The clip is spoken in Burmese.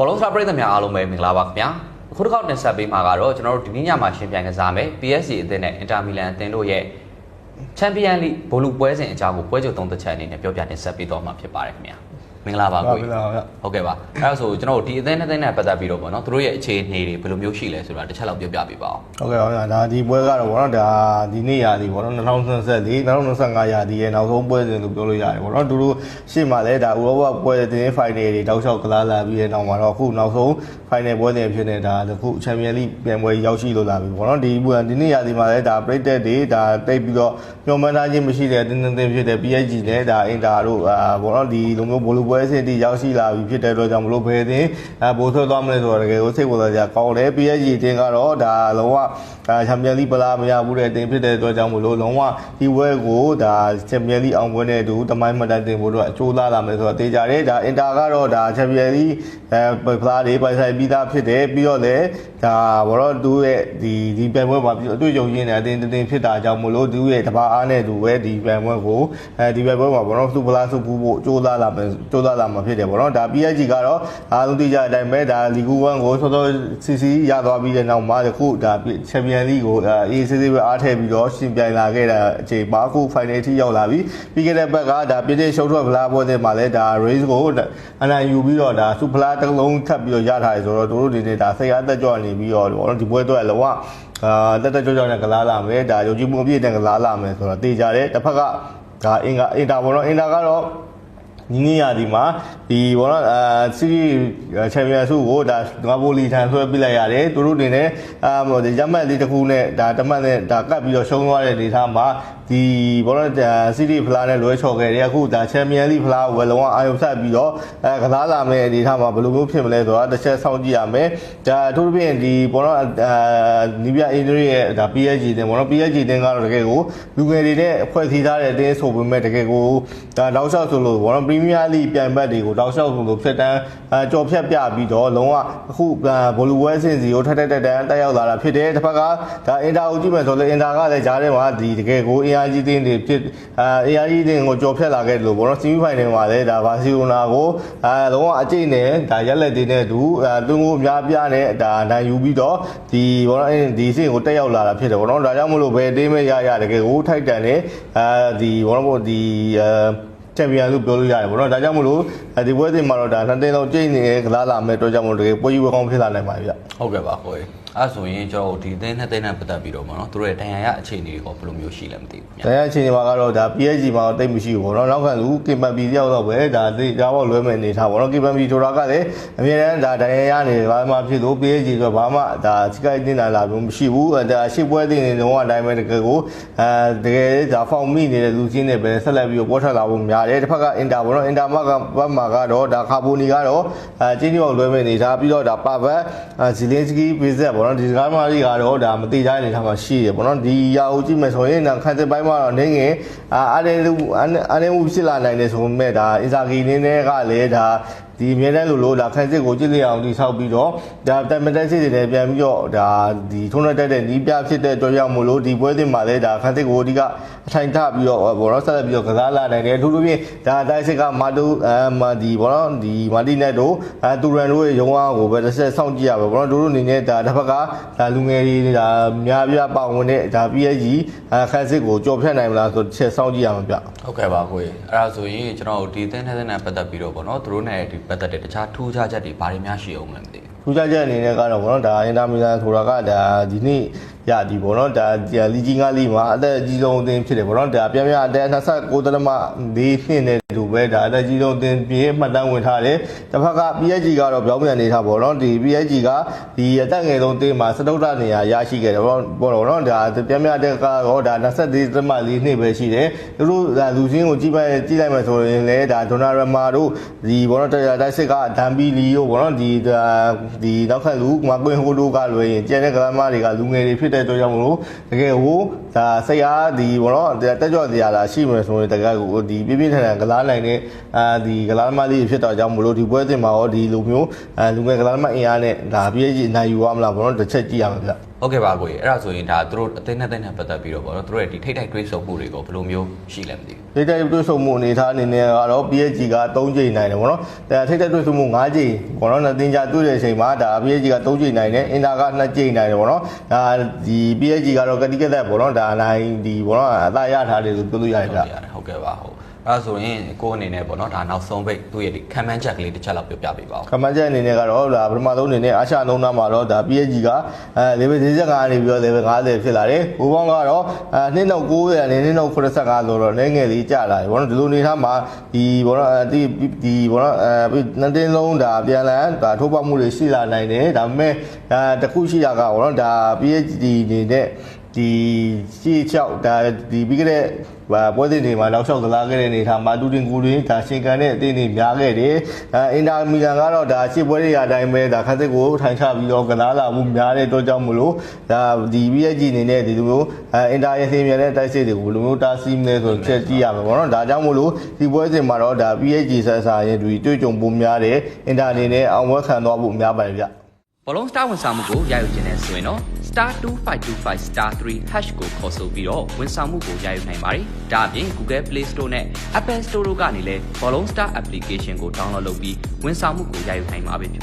ဘောလုံးစပရိသတ်များအားလုံးပဲမင်္ဂလာပါခင်ဗျာအခုတစ်ခေါက်တင်ဆက်ပေးမှာကတော့ကျွန်တော်တို့ဒီနေ့ညမှာရှင်းပြကစားမယ် PSG အသင်းနဲ့ Inter Milan အသင်းတို့ရဲ့ Champions League ဘောလုံးပွဲစဉ်အကြောင်းကိုပွဲချုပ်သုံးသက်ချက်အနေနဲ့ပြောပြတင်ဆက်ပေးတော့မှာဖြစ်ပါတယ်ခင်ဗျာမင်္ဂလာပါကိုဟုတ်ကဲ့ပါအဲ့ဒါဆိုကျွန်တော်တို့ဒီအသင်းနဲ့ပတ်သက်ပြီးတော့ပေါ့နော်သူတို့ရဲ့အခြေအနေတွေဘယ်လိုမျိုးရှိလဲဆိုတာတစ်ချက်လောက်ပြောပြပေးပါအောင်ဟုတ်ကဲ့ပါဒါဒီပွဲကတော့ပေါ့နော်ဒါဒီနေ့ရာသီပေါ့နော်2024 2025ရာသီရဲ့နောက်ဆုံးပွဲစဉ်လို့ပြောလို့ရတယ်ပေါ့နော်သူတို့ရှေ့မှာလဲဒါဥရောပပွဲစဉ် final တွေတောက်လျှောက်ကစားလာပြီးတဲ့နောက်မှာတော့အခုနောက်ဆုံး final ပွဲစဉ်ဖြစ်နေတာအခု Champions League ပြန်ပွဲရောက်ရှိလို့လာပြီပေါ့နော်ဒီနေ့ရာသီမှာလဲဒါပရိသတ်တွေဒါတိတ်ပြီးတော့ညှော်မှန်းထားခြင်းမရှိတဲ့တင်းဖြစ်တဲ့ PSG နဲ့ဒါ Inter တို့ပေါ့နော်ဒီလိုမျိုးဘောလုံးပွဲစဉ်တွေရောက်ရှိလာပြီဖြစ်တဲ့အတွက်ကြောင့်မလို့ဘယ်တင်ဘိုးဆွဲသွားမလဲဆိုတော့တကယ်ကိုစိတ်ဝင်စားကြကောင်းတယ် PSG တင်ကတော့ဒါလုံးဝချန်ပီယံလိပလာမရဘူးတဲ့တင်ဖြစ်တဲ့အတွက်ကြောင့်မလို့လုံးဝဒီပွဲကိုဒါချန်ပီယံလိအောင်ပွဲနဲ့အတူတမိုင်းမတန်တင်ဖို့တော့အချိုးလာမယ်ဆိုတော့တေးကြတယ်ဒါ Inter ကတော့ဒါချန်ပီယံလိဖလားတွေပိုင်ဆိုင်ပြီးသားဖြစ်တယ်ပြီးတော့လည်းဒါဘောတော့သူရဲ့ဒီပြိုင်ပွဲမှာအတွေ့အကြုံရင်းနေအတင်းတင်းဖြစ်တာကြောင့်မလို့သူရဲ့တပါအားနဲ့သူပဲဒီပြိုင်ပွဲကိုဒီပြိုင်ပွဲမှာဘောတော့သူဖလားစုပူဖို့ကြိုးစားလာမှာဖြစ်တယ်ဘောနော်ဒါ PSG ကတော့အားလုံးသိကြတဲ့အတိုင်းပဲဒါလီဂူ1ကိုစောစောစီစီရသွားပြီးတဲ့နောက်မှာအခုဒါချန်ပီယံလိကိုအေးဆေးဆေးပဲအားထည့်ပြီးတော့ရှင်ပြိုင်လာခဲ့တာအခြေပါအခု final ထိရောက်လာပြီပြီးခဲ့တဲ့ဘက်ကဒါပြည့်တဲ့ရှုံးထွက်ဖလားပွဲတွေမှာလည်းဒါ race ကိုအနိုင်ယူပြီးတော့ဒါစူဖလားတစ်လုံးထပ်ပြီးတော့ရထားတယ်ဆိုတော့တို့ဒီနေ့ဒါစိတ်အားသက်ကြွနေပြီးတော့ဘောနော်ဒီပွဲတော့လောကတက်ကြောနဲ့ကစားလာမယ်ဒါယုံကြည်မှုအပြည့်နဲ့ကစားလာမယ်ဆိုတော့တေးကြတယ်တစ်ဖက်ကဒါအင်တာဘောနော်အင်တာကတော့ညီငရာဒီမှာဒီဘောနော်စီးချန်ပီယံဆုကိုဒါငါပိုလီထန်ဆွဲပြလိုက်ရတယ်သူတို့အနေနဲ့ဒီရမှတ်လေးတစ်ခုနဲ့ဒါတမတ်နဲ့ဒါကတ်ပြီးတော့ရှုံးသွားတဲ့ဒေသမှာဒီဘောနော်စီးတီဖလားနဲ့လွဲချော်ခဲ့တယ်အခုဒါချန်ပီယံလိဖလားကိုလုံးဝအာရုံစိုက်ပြီးတော့ကစားလာမယ့်ဒေသမှာဘယ်လိုမျိုးဖြစ်မလဲဆိုတာတစ်ချက်စောင့်ကြည့်ရမယ်ဒါအထူးသဖြင့်ဒီဘောနော်နီးပြအင်ဒရီရဲ့ဒါ PSG တင်ဘောနော် PSG တင်ကတော့တကယ်ကိုလူငယ်တွေနဲ့ဖွဲ့စည်းထားတဲ့အတင်းဆိုပေမဲ့တကယ်ကိုဒါနောက်လျှောက်ဆိုလို့ဘောနော် Premier League ပြိုင်ဘက်တွေကိုတောက်လျှောက်ဆိုလို့ဖြစ်တန်းကြော်ဖြတ်ပြပြီးတော့လုံးဝအခုဘောလူဝဲစင်စီကိုထက်တက်တက်ရောက်လာတာဖြစ်တယ်တစ်ဖက်ကဒါအင်တာကိုကြည့်မယ်ဆိုလို့အင်တာကလည်းဂျားထဲမှာဒီတကယ်ကိုARG တင်းတွေဖြစ်ARG တင်းကိုကြော်ဖြတ်လာခဲ့တယ်လို့ဘောနော် semi final မှာလည်းဒါဘာစီလိုနာကိုလုံးဝအကျိတ်နဲ့ဒါရက်လက်တွေနဲ့သူတွင်းကိုအများပြားနဲ့ဒါနိုင်ယူပြီးတော့ဒီဘောနော်ဒီစင်ကိုတက်ရောက်လာတာဖြစ်တယ်ဘောနော်ဒါကြောင့်မလို့ဘယ်အတင်းမဲ့ရတကယ်ကိုထိုက်တန်နဲ့ဒီဘောနော်ဒီချန်ပီယံလို့ပြောလို့ရတယ်ဗောနော်ဒါကြောင့်မလို့ဒီပွဲစဉ်မှာတော့ဒါနှစ်သိန်းလောက်ကျိတ်နေကစားလာမယ်အတွက်ကြောင့်မလို့တကယ်ပွဲကြီးပွဲကောင်းဖြစ်လာနိုင်ပါပြီဗျဟုတ်ကဲ့ပါကိုယ်အဲ့ဆိုရင်ကျွန်တော်ဒီသင်းနဲ့သင်းနဲ့ပတ်သက်ပြီးတော့ဗောနော်သူတို့ရဲ့တန်ရာရအခြေအနေတွေကဘယ်လိုမျိုးရှိလဲမသိဘူးတန်ရာအခြေအနေမှာကတော့ဒါ PSG မှာတိတ်မရှိဘူးဗောနော်နောက်ခံလူကင်ပန်ပီတယောက်တော့ပဲဒါပေါ့လွဲမယ်အနေထားဗောနော်ကင်ပန်ပီဆိုတာကလည်းအမြဲတမ်းဒါတန်ရာရနေဘာမှဖြစ်လို့ PSG ဆိုဘာမှဒါစကိုက်တင်လာလာမျိုးမရှိဘူးဒါရှစ်ပွဲတင်နေတော့အတိုင်းပဲတကယ်ကိုတကယ်ဒါဖောင်မိနေတဲ့လူချင်းတွေပဲဆက်လက်ပြီးတော့ပေါ်ထွက်လာဖို့များတယ်တစ်ဖက်က Inter ဗောနော် Inter မှာကတော့ဒါခါပိုနီကတော့ကျင်းကျော်လွဲမဲ့အနေထားပြီးတော့ဒါပါဘတ်ဇီလင်းစကီဘေးဆက်ဗောနော်ဒီစကားမကြီးကတော့ဒါမတိကြတဲ့အနေထားမှာရှိတယ်ဗောနော်ဒီရာကိုကြည့်မယ်ဆိုရင်ခန်းစစ်ပိုင်းမှာတော့နေငယ်အားနေမှုဖြစ်လာနိုင်တယ်ဆိုပေမဲ့ဒါအင်ဇာဂီနင်းတွေကလည်းဒါဒီအမြဲတမ်းလိုဒါခန်းစစ်ကိုကြည့်လိုက်အောင်ဒီဆောက်ပြီးတော့ဒါတမတက်စစ်တွေလည်းပြန်ပြီးတော့ဒါဒီထုံးတက်တဲ့နီးပြဖြစ်တဲ့အတွက်ကြောင့်မို့လို့ဒီပွဲစဉ်မှာလည်းဒါခန်းစစ်ကိုအဓိကအထိုင်ထပြီးတော့ဘောနော်ဆက်လက်ပြီးတော့ကစားလာနိုင်တယ်အထူးသဖြင့်ဒါတိုက်စစ်ကမာတိုဒီဘောနော်ဒီမာတီနက်တို့တူရန်တို့ရဲ့ရုံးအားကိုပဲတစ်ဆက်စောင့်ကြည့်ရပါဘောနော်တို့အနေနဲ့ဒါတစ်ဖက်ကဒါလူငယ်တွေဒါများပြပါဝင်တဲ့ဒါ PSG ခန်းစစ်ကိုကြော်ဖြတ်နိုင်မလားဆိုတစ်ချက်စောင့်ကြည့်ရမှာဗျဟုတ်ကဲ့ပါကိုအဲ့ဒါဆိုရင်ကျွန်တော်ဒီသင်းနဲ့ပတ်သက်ပြီးတော့ဘောနော်သူတို့နဲ့ဒီပတ်သက်တဲ့တခြားထူးခြားချက်တွေဘာတွေများရှိအောင်လဲမသိဘူးထူးခြားချက်အနေနဲ့ကတော့ဗောနော်ဒါအင်တာမီလန်ဆိုတာကဒါဒီနေ့ရဒီဗောနော်ဒါလီဂျီငါလီမှာအသက်အကြီးဆုံးအသင်းဖြစ်တယ်ဗောနော်ဒါပြန်အသက်29.4နှစ်နဲ့တူပဲဒါအသက်ကြီးဆုံးအသင်းပြေမှတ်တမ်းဝင်ထားတယ်တစ်ဖက်က PSG ကတော့ပြောင်းပြန်နေထားဗောနော်ဒီ PSG ကဒီအသက်ငယ်ဆုံးအသင်းမှာစတုတ္ထနေရာရရှိခဲ့တယ်ဗောနော်ဒါပြန်အသက်ကတော့ဒါ24.4နှစ်ပဲရှိတယ်သူတို့ဒါလူချင်းကိုကြည့်လိုက်မယ်ဆိုရင်လည်းဒါဒိုနာရမာတို့ဒီဗောနော်တိုက်စစ်ကဒမ်ဘီလီတို့ဗောနော်ဒီနောက်ခန့်လူမာကွင်ဟိုတိုကလွယ်ရင်ကျန်တဲ့ကစားသမားတွေကလူငယ်တွေဖြစ်တဲ့အတွက်ကြောင့်မလို့တကယ်ဟိုဒါစိတ်အားဒီဘောနော်တက်ကြွစရာလာရှိမယ်ဆိုရင်တကယ်ကိုဒီပြပြထန်ထန်ကစားနိုင်တဲ့ဒီကစားသမားလေးဖြစ်တော့ကြောင့်မလို့ဒီပွဲစဉ်မှာရောဒီလိုမျိုးလူငယ်ကစားသမားအင်အားနဲ့ဒါPSGနိုင်ယူရမလားဘောနော်တစ်ချက်ကြည့်ရမှာဗျ ဟုတ်ကဲ့ပါကိုကြီးအဲ့ဒါဆိုရင်ဒါသူတို့အသင်းနဲ့ပတ်သက်ပြီးတော့ပေါ့နော်သူတို့ရဲ့ဒီထိတ်ထိုက်တွေးဆုံမှုတွေကိုဘယ်လိုမျိုးရှိလဲမသိဘူး ထိတ်တိုက်တွေ့ဆုံမှုအနေထားအနေနဲ့ကတော့ PSG က3ကြိမ်နိုင်တယ်ဗောနော်ဒါထိတ်တိုက်တွေ့ဆုံမှု5ကြိမ်ဗောနော်နှစ်တင်ကြတွေ့တဲ့အချိန်မှာဒါ PSG က3ကြိမ်နိုင်တယ်အင်တာက2ကြိမ်နိုင်တယ်ဗောနော်ဒါဒီ PSG ကတော့ကတိကသက်ဗောနော်ဒါနိုင်ဒီဗောနော်အသာရထားတယ်ဆိုပြောလို့ရတယ်ဗျ ဟုတ်ကဲ့ပါဟုတ်အဲ့ဒါဆိုရင်ကိုအနေနဲ့ပေါ့နော်ဒါနောက်ဆုံးပိတ်သူ့ရဲ့ဒီခံမှန်းချက်ကလေးတစ်ချက်လောက်ပြောပြပေးပါဦး ခမန်းချက်အနေနဲ့ကတော့ဒါပထမဆုံးအနေနဲ့အာရှလုံးသားမှာတော့ဒါ PSG ကlevel 45ကနေပြီးတော့ level 50ဖြစ်လာတယ်။ဟိုဘောင်းကတော့နှစ်နောက်90နဲ့နှစ်နောက်85ဆိုတော့နည်းငယ်လေးကျလာတယ်ဘောနော်ဒီလိုအနေထားမှာဒီဘောနော်ဒီဘောနော်နှစ်တင်းလုံးဒါပြန်လည်ဒါထိုးပေါက်မှုတွေရှိလာနိုင်တယ်ဒါပေမဲ့တခုရှိတာကဘောနော်ဒါ PSG အနေနဲ့ဒီရှေ့ချောက်ဒါဒီပြီးခဲ့တဲ့ပွဲစဉ်တွေမှာနောက်လျှောက်ကစားခဲ့တဲ့အနေထားမှာတူတင်ကူတွေဒါရှင်ကန်တဲ့အသင်းတွေများခဲ့တယ်အင်တာမီလန်ကတော့ဒါရှေ့ပွဲတွေအတိုင်းပဲဒါခန်းစစ်ကိုထိုင်ချပြီးတော့ကစားလာမှုများတဲ့အတွက်ကြောင့်မလို့ဒါဒီ PSG အနေနဲ့ဒီလိုမျိုးအင်တာရဲ့ဆင်မြန်တဲ့တိုက်စစ်တွေကိုဘယ်လိုမျိုးတားဆီးမလဲဆိုတော့ချက်ကြည့်ရမှာပေါ့နော်ဒါကြောင့်မလို့ဒီပွဲစဉ်မှာတော့ဒါ PSG ဆက်စားရင်တွေ့ကြုံပုံများတယ်အင်တာအနေနဲ့အောင်ပွဲခံသွားဖို့များပါတယ်ဗျဘောလုံးစတာဝန်ဆောင်မှုကိုရယူခြင်းနဲ့ဆိုရင်တော့ *2525 *3# ကိုခေါ်ဆိုပြီးတော့ဝန်ဆောင်မှုကိုရယူနိုင်ပါတယ်။ဒါအပြင် Google Play Store နဲ့ Apple Store တို့ကနေလည်းဘောလုံး Star application ကို download လုပ်ပြီးဝန်ဆောင်မှုကိုရယူနိုင်ပါပြီ။